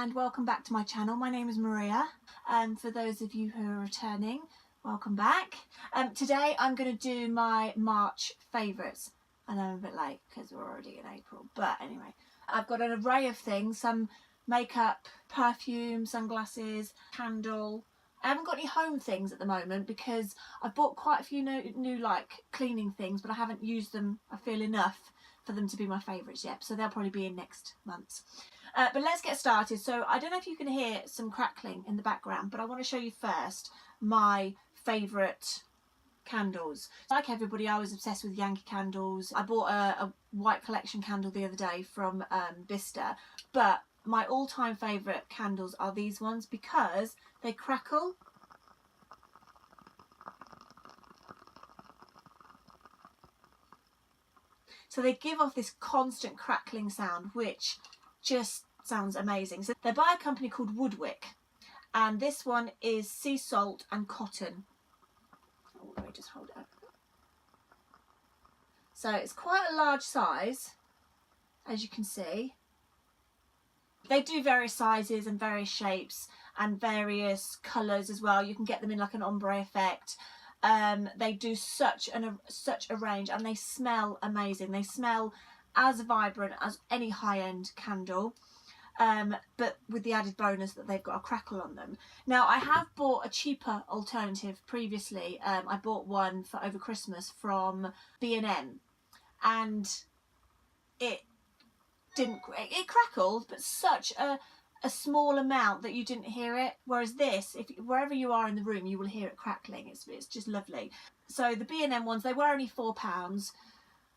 and welcome back to my channel. My name is Maria, and for those of you who are returning, welcome back. Today I'm going to do my March favourites. I know I'm a bit late because we're already in April, but anyway, I've got an array of things, some makeup, perfume, sunglasses, candle. I haven't got any home things at the moment because I've bought quite a few new like cleaning things, but I haven't used them, I feel, enough for them to be my favourites yet, so they'll probably be in next month's. But let's get started. So I don't know if you can hear some crackling in the background, but I want to show you first my favourite candles. Like everybody, I was obsessed with Yankee candles. I bought a white collection candle the other day from Vista, but my all-time favourite candles are these ones because they crackle. So they give off this constant crackling sound, which just sounds amazing. So they're by a company called Woodwick, and this one is sea salt and cotton. Oh, let me just hold it up. So it's quite a large size, as you can see. They do various sizes and various shapes and various colours as well. You can get them in like an ombre effect. They do such a range, and they smell amazing. They smell as vibrant as any high-end candle, but with the added bonus that they've got a crackle on them. Now, I have bought a cheaper alternative previously. I bought one for over Christmas from B&M, and it crackled, but such a small amount that you didn't hear it, whereas this, wherever you are in the room, you will hear it crackling. It's just lovely. So the B&M ones, they were only £4,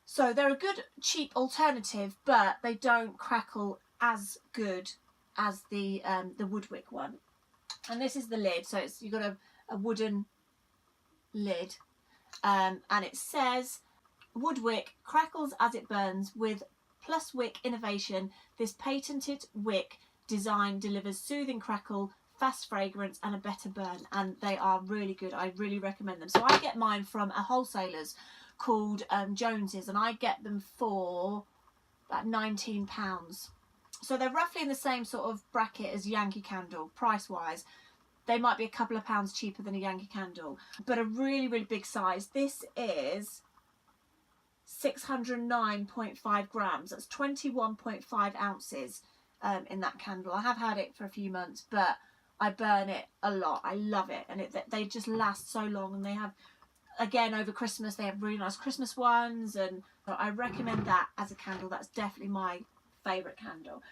so they're a good cheap alternative, but they don't crackle as good as the Woodwick one. And this is the lid, so you've got a wooden lid, and it says Woodwick crackles as it burns with Plus Wick innovation. This patented wick design delivers soothing crackle, fast fragrance and a better burn, and they are really good. I really recommend them. So I get mine from a wholesaler's called Jones's, and I get them for about £19. So they're roughly in the same sort of bracket as Yankee candle price wise. They might be a couple of pounds cheaper than a Yankee candle, but a really big size. This is 609.5 grams. That's 21.5 ounces in that candle. I have had it for a few months, but I burn it a lot. I love it, and they just last so long. And they have, again, over Christmas, they have really nice Christmas ones, and I recommend that as a candle. That's definitely my favourite candle.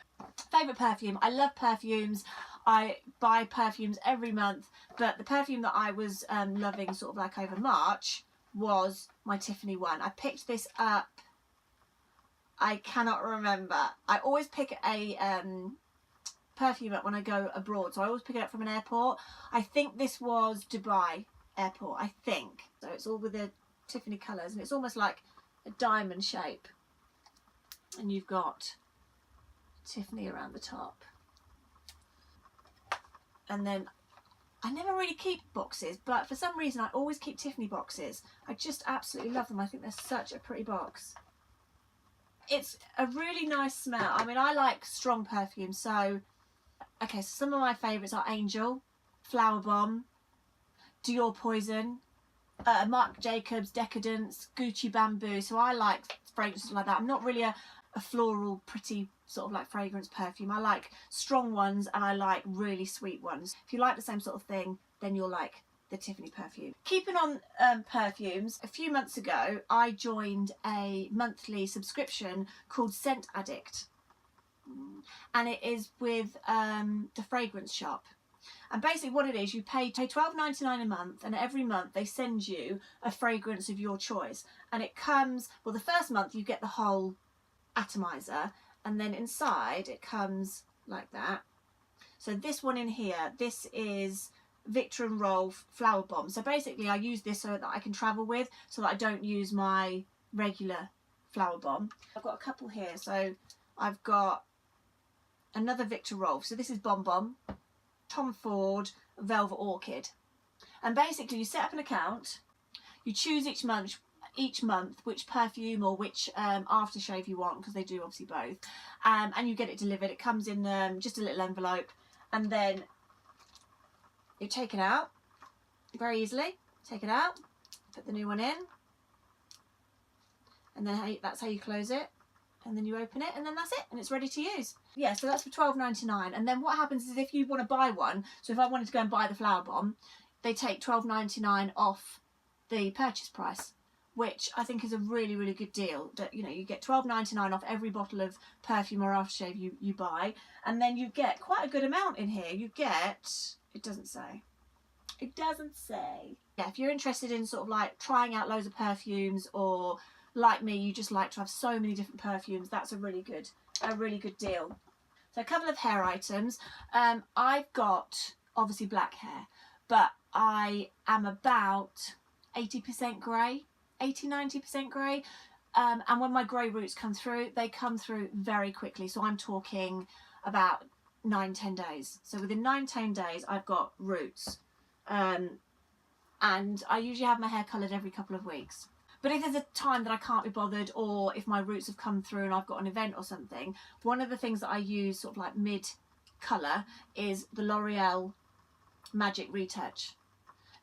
Favourite perfume. I love perfumes. I buy perfumes every month, but the perfume that I was loving sort of like over March was my Tiffany one. I picked this up, I cannot remember. I always pick a perfume up when I go abroad, so I always pick it up from an airport. I think this was Dubai airport, I think. So it's all with the Tiffany colours, and it's almost like a diamond shape, and you've got Tiffany around the top. And then I never really keep boxes, but for some reason I always keep Tiffany boxes. I just absolutely love them. I think they're such a pretty box. It's a really nice smell. I mean, I like strong perfume, so okay, so some of my favourites are Angel, Flower Bomb, Dior Poison, Marc Jacobs Decadence, Gucci Bamboo. So I like fragrances like that. I'm not really a floral, pretty sort of like fragrance perfume. I like strong ones, and I like really sweet ones. If you like the same sort of thing, then you'll like the Tiffany perfume. Keeping on perfumes, a few months ago I joined a monthly subscription called Scent Addict, and it is with the fragrance shop. And basically what it is, you pay £12.99 a month, and every month they send you a fragrance of your choice, and it comes, well, the first month you get the whole atomizer, and then inside it comes like that. So this one in here, this is Victor and Rolf Flower Bomb. So basically I use this so that I can travel with, so that I don't use my regular Flower Bomb. I've got a couple here. So I've got another Victor Rolf. So this is Bomb Bomb, Tom Ford Velvet Orchid. And basically you set up an account, you choose each month each month which perfume or which aftershave you want, because they do obviously both, and you get it delivered. It comes in just a little envelope, and then you take it out very easily. Take it out, put the new one in, and then that's how you close it, and then you open it, and then that's it, and it's ready to use. Yeah, so that's for £12.99. And then what happens is if you want to buy one, so if I wanted to go and buy the Flower Bomb, they take £12.99 off the purchase price, which I think is a really, really good deal. That, you know, you get £12.99 off every bottle of perfume or aftershave you buy, and then you get quite a good amount in here. You get, it doesn't say. It doesn't say. Yeah, if you're interested in sort of like trying out loads of perfumes, or like me, you just like to have so many different perfumes, that's a really good deal. So a couple of hair items. I've got obviously black hair, but I am about 80% grey, 80-90% grey. And when my grey roots come through, they come through very quickly. So I'm talking about 9-10 days. So within 9-10 days, I've got roots. And I usually have my hair coloured every couple of weeks. But if there's a time that I can't be bothered, or if my roots have come through and I've got an event or something, one of the things that I use sort of like mid-colour is the L'Oreal Magic Retouch.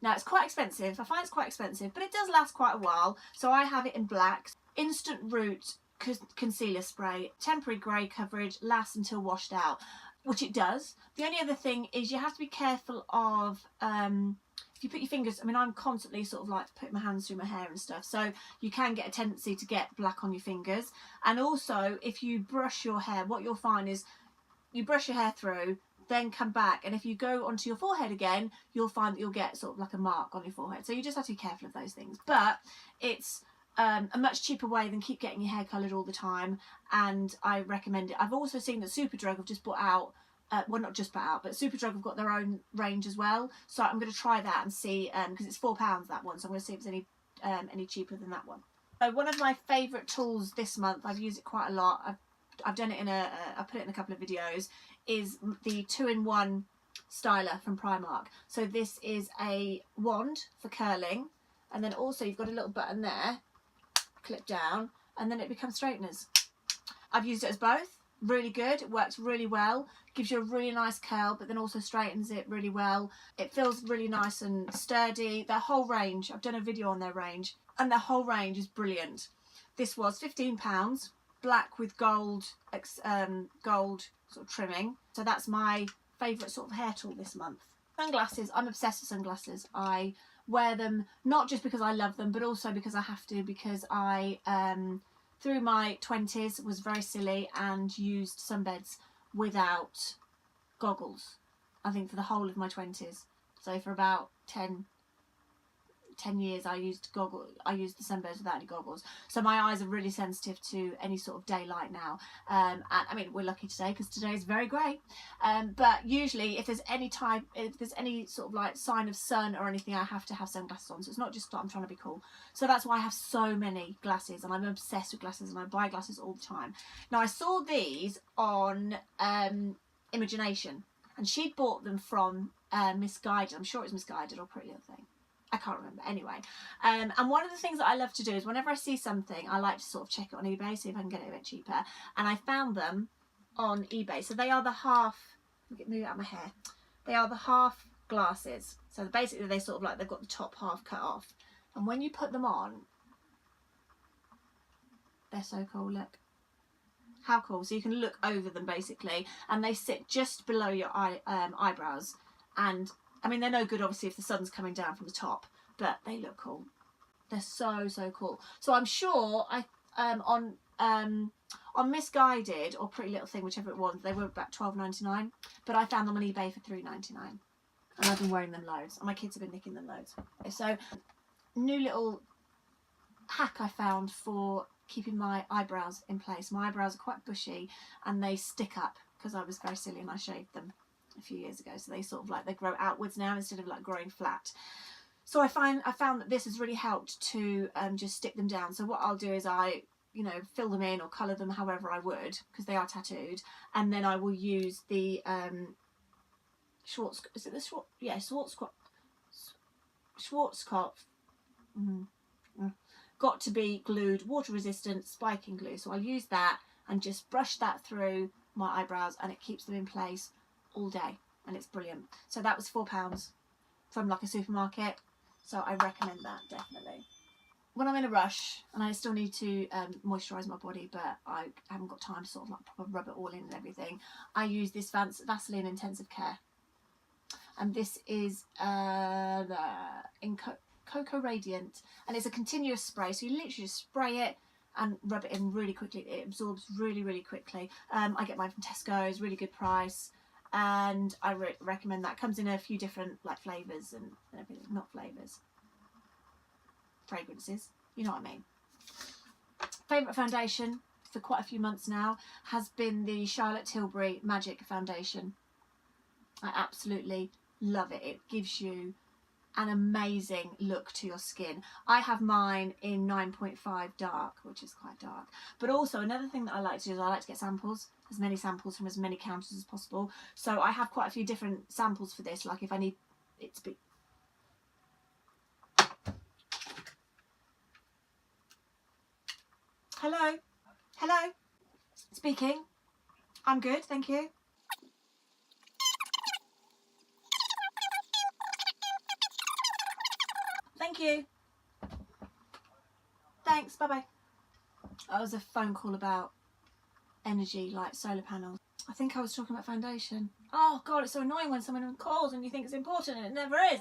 Now it's quite expensive, I find it's quite expensive, but it does last quite a while. So I have it in black. Instant Root Concealer Spray, temporary grey coverage, lasts until washed out, which it does. The only other thing is you have to be careful of, if you put your fingers, I mean, I'm constantly sort of like putting my hands through my hair and stuff, so you can get a tendency to get black on your fingers. And also, if you brush your hair, what you'll find is you brush your hair through, then come back, and if you go onto your forehead again, you'll find that you'll get sort of like a mark on your forehead. So you just have to be careful of those things. But it's a much cheaper way than keep getting your hair coloured all the time, and I recommend it. I've also seen that Superdrug have just put out, well, not just put out, but Superdrug have got their own range as well. So I'm going to try that and see, because it's £4 that one, so I'm going to see if it's any cheaper than that one. So one of my favourite tools this month, I've used it quite a lot. I've done it in I put it in a couple of videos, is the 2-in-1 styler from Primark. So this is a wand for curling, and then also you've got a little button there, clip down, and then it becomes straighteners. I've used it as both. Really good, it works really well, gives you a really nice curl, but then also straightens it really well. It feels really nice and sturdy. Their whole range, I've done a video on their range, and their whole range is brilliant. This was £15, black with gold sort of trimming. So that's my favourite sort of hair tool this month. Sunglasses, I'm obsessed with sunglasses. I wear them not just because I love them, but also because I have to, because I through my 20s was very silly and used sunbeds without goggles, I think, for the whole of my 20s. So for about 10 years I used the sunbeds without any goggles. So my eyes are really sensitive to any sort of daylight now. And I mean, we're lucky today because today is very grey. But usually if there's any sort of like sign of sun or anything, I have to have sunglasses on. So it's not just that I'm trying to be cool. So that's why I have so many glasses, and I'm obsessed with glasses, and I buy glasses all the time. Now I saw these on Imagination, and she'd bought them from Mxxx. I'm sure it's Mxxx or Pretty Little Thing. I can't remember. Anyway, and one of the things that I love to do is whenever I see something, I like to sort of check it on eBay, see if I can get it a bit cheaper. And I found them on eBay. So they are the half, move out of my hair. They are the half glasses. So basically they sort of like, they've got the top half cut off. And when you put them on, they're so cool, look. How cool. So you can look over them basically, and they sit just below your eyebrows. And I mean, they're no good obviously if the sun's coming down from the top, but they look cool. They're so cool. So I'm sure on Missguided or Pretty Little Thing, whichever it was, they were about £12.99, but I found them on eBay for £3.99, and I've been wearing them loads, and my kids have been nicking them loads. So new little hack I found for keeping my eyebrows in place. My eyebrows are quite bushy and they stick up because I was very silly and I shaved them a few years ago, so they sort of like, they grow outwards now instead of like growing flat. So I found that this has really helped to just stick them down. So what I'll do is I, you know, fill them in or colour them however I would, because they are tattooed, and then I will use the Schwarzkopf got to be glued, water resistant spiking glue. So I'll use that and just brush that through my eyebrows, and it keeps them in place all day, and it's brilliant. So that was £4 from like a supermarket, so I recommend that definitely. When I'm in a rush and I still need to moisturise my body, but I haven't got time to sort of like proper rub it all in and everything, I use this Vaseline Intensive Care, and this is in Cocoa Radiant, and it's a continuous spray, so you literally just spray it and rub it in really quickly. It absorbs really, really quickly. I get mine from Tesco's, really good price, and I recommend that. It comes in a few different like flavours and everything, not flavours, fragrances, you know what I mean. Favourite foundation for quite a few months now has been the Charlotte Tilbury Magic Foundation. I absolutely love it. It gives you an amazing look to your skin. I have mine in 9.5 dark, which is quite dark. But also another thing that I like to do is I like to get samples, as many samples from as many counters as possible. So I have quite a few different samples for this, like if I need it to be... Hello? Hello? Speaking. I'm good, thank you. Thank you. Thanks, bye-bye. That was a phone call about energy, like solar panels. I think I was talking about foundation. Oh God, it's so annoying when someone calls and you think it's important and it never is.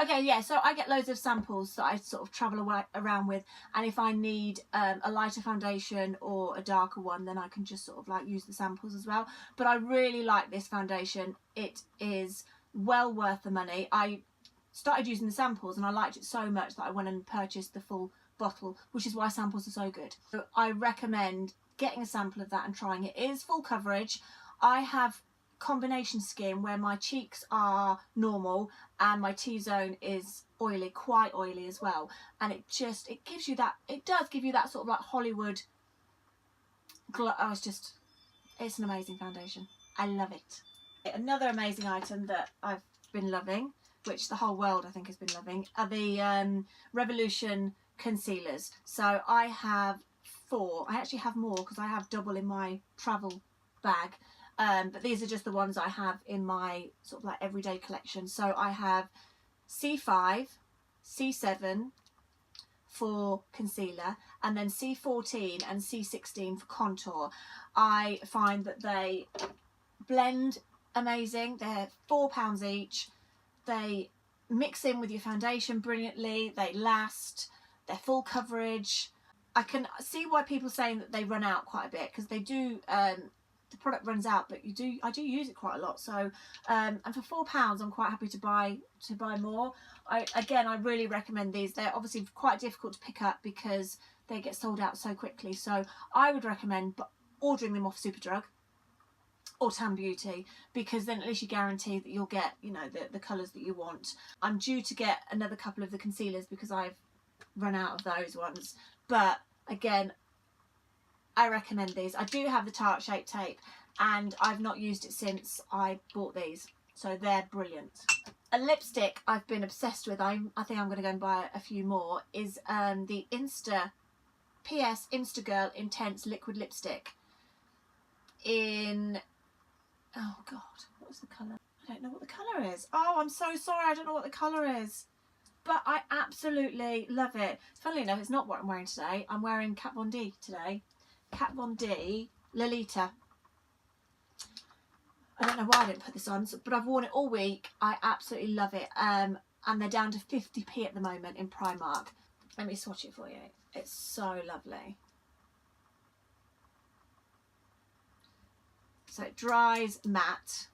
Okay, yeah, so I get loads of samples that I sort of travel around with, and if I need a lighter foundation or a darker one, then I can just sort of like use the samples as well. But I really like this foundation. It is well worth the money. I started using the samples and I liked it so much that I went and purchased the full bottle, which is why samples are so good. So I recommend getting a sample of that and trying it. It is full coverage. I have combination skin where my cheeks are normal and my T-zone is oily, quite oily as well, and it gives you that, it does give you that sort of like Hollywood glow. Oh, it's an amazing foundation. I love it. Another amazing item that I've been loving, which the whole world I think has been loving, are the Revolution concealers. So I have 4. I actually have more because I have double in my travel bag, but these are just the ones I have in my sort of like everyday collection. So I have C5, C7 for concealer, and then C14 and C16 for contour. I find that they blend amazing. They're £4 each. They mix in with your foundation brilliantly. They last. They're full coverage. I can see why people are saying that they run out quite a bit, because they do. The product runs out, but I do use it quite a lot. So and for £4 I'm quite happy to buy more. I really recommend these. They're obviously quite difficult to pick up because they get sold out so quickly. So I would recommend ordering them off Superdrug or Tan Beauty, because then at least you guarantee that you'll get, you know, the colours that you want. I'm due to get another couple of the concealers because I've run out of those ones, but again, I recommend these. I do have the Tarte Shape Tape and I've not used it since I bought these, so they're brilliant. A lipstick I've been obsessed with, I think I'm going to go and buy a few more, is the PS Instagirl Intense Liquid Lipstick in... Oh God, what was the colour? I don't know what the colour is. Oh, I'm so sorry, I don't know what the colour is. But I absolutely love it. Funnily enough, it's not what I'm wearing today. I'm wearing Kat Von D today. Kat Von D Lolita. I don't know why I didn't put this on, but I've worn it all week. I absolutely love it. And they're down to 50p at the moment in Primark. Let me swatch it for you. It's so lovely. So it dries matte.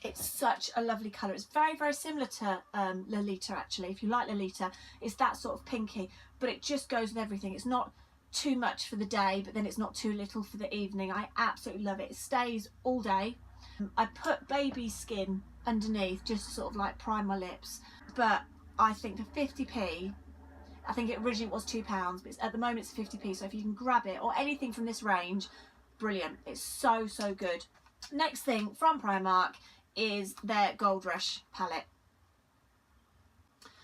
It's such a lovely colour. It's very, very similar to Lolita actually. If you like Lolita, it's that sort of pinky, but it just goes with everything. It's not too much for the day, but then it's not too little for the evening. I absolutely love it. It stays all day. I put baby skin underneath just to sort of like prime my lips, but I think for 50p, I think it originally was £2, but at the moment it's 50p, so if you can grab it, or anything from this range, brilliant. It's so, so good. Next thing from Primark is their Gold Rush palette.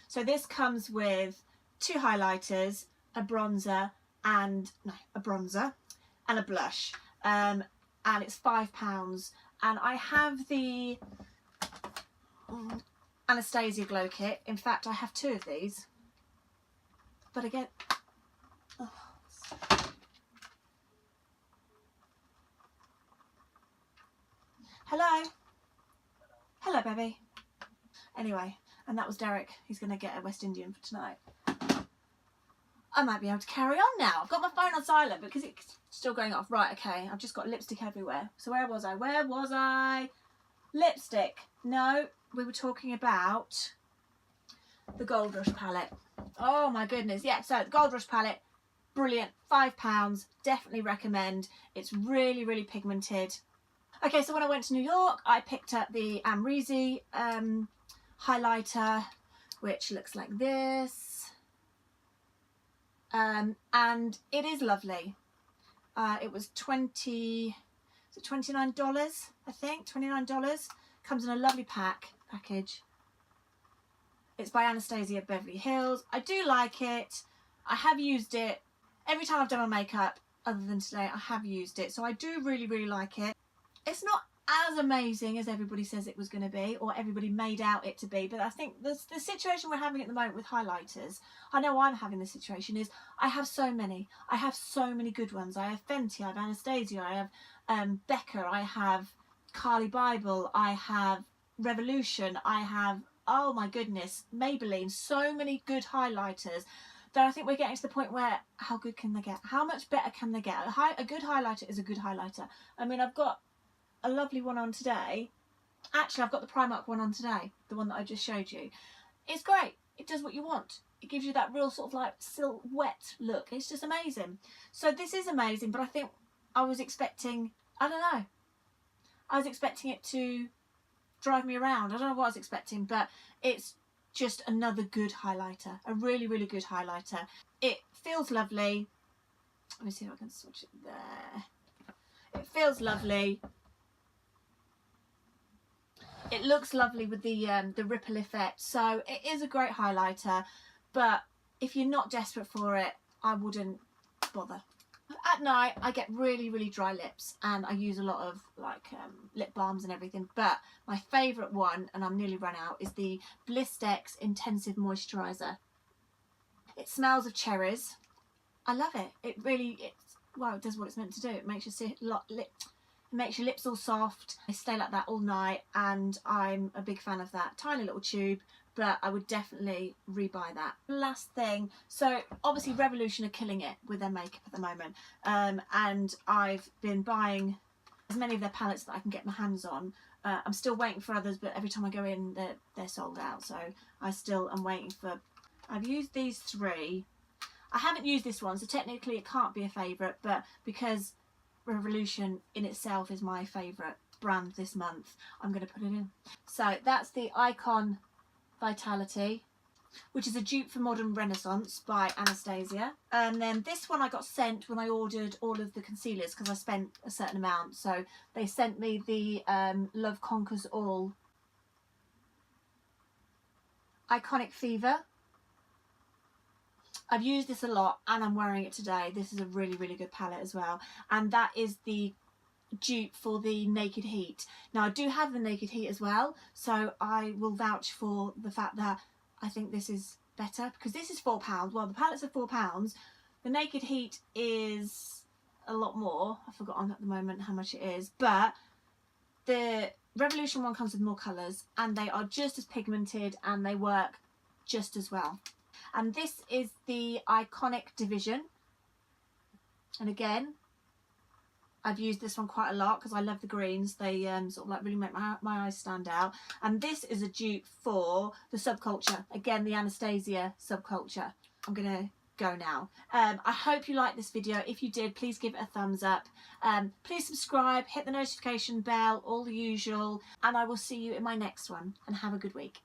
So this comes with 2 highlighters, a bronzer and a blush, and it's £5. And I have the Anastasia Glow Kit. In fact, I have 2 of these. But again, oh. Hello. Hello, baby. Anyway, and that was Derek. He's going to get a West Indian for tonight. I might be able to carry on now. I've got my phone on silent because it's still going off. Right, okay. I've just got lipstick everywhere. So where was I? Where was I? Lipstick. No, we were talking about the Gold Rush palette. Oh my goodness. Yeah, so the Gold Rush palette, brilliant. £5. Definitely recommend. It's really, really pigmented. Okay, so when I went to New York, I picked up the Mxxx highlighter, which looks like this. And it is lovely. It was $29, I think, $29. Comes in a lovely package. It's by Anastasia Beverly Hills. I do like it. I have used it every time I've done my makeup, other than today. I have used it, so I do really, really like it. It's not as amazing as everybody says it was going to be, or everybody made out it to be, but I think the situation we're having at the moment with highlighters, I know I'm having the situation, is I have so many good ones. I have Fenty, I have Anastasia, I have Becca, I have Carly Bible, I have Revolution, I have, oh my goodness, Maybelline, so many good highlighters that I think we're getting to the point where, how good can they get? How much better can they get? A good highlighter is a good highlighter. I mean, I've got a lovely one on today. Actually, I've got the Primark one on today, the one that I just showed you. It's great. It does what you want. It gives you that real sort of like silhouette look. It's just amazing. So this is amazing, but I think I was expecting, I don't know, I was expecting it to drive me around. I don't know what I was expecting, but it's just another good highlighter, a really, really good highlighter. It feels lovely. Let me see if I can switch it there. It feels lovely. It looks lovely with the ripple effect, so it is a great highlighter, but if you're not desperate for it, I wouldn't bother. At night, I get really, really dry lips, and I use a lot of like lip balms and everything, but my favourite one, and I'm nearly run out, is the Mxxx Intensive Moisturiser. It smells of cherries. I love it. It does what it's meant to do. It makes your lips all soft. They stay like that all night, and I'm a big fan of that. Tiny little tube, but I would definitely rebuy that. Last thing, so obviously Revolution are killing it with their makeup at the moment, and I've been buying as many of their palettes that I can get my hands on. I'm still waiting for others, but every time I go in, they're sold out, so I still am waiting for... I've used these 3. I haven't used this one, so technically it can't be a favourite, but because Revolution in itself is my favourite brand this month, I'm going to put it in. So that's the Icon Vitality, which is a dupe for Modern Renaissance by Anastasia. And then this one I got sent when I ordered all of the concealers, because I spent a certain amount. So they sent me the Love Conquers All Iconic Fever. I've used this a lot, and I'm wearing it today. This is a really, really good palette as well. And that is the dupe for the Naked Heat. Now, I do have the Naked Heat as well, so I will vouch for the fact that I think this is better, because this is £4. Well, the palettes are £4. The Naked Heat is a lot more. I've forgotten at the moment how much it is, but the Revolution one comes with more colours, and they are just as pigmented, and they work just as well. And this is the Iconic Division, and again, I've used this one quite a lot because I love the greens. They sort of like really make my eyes stand out. And this is a dupe for the Subculture, again the Anastasia Subculture. I'm gonna go now. I hope you liked this video. If you did, please give it a thumbs up. Please subscribe, hit the notification bell, all the usual, and I will see you in my next one, and have a good week.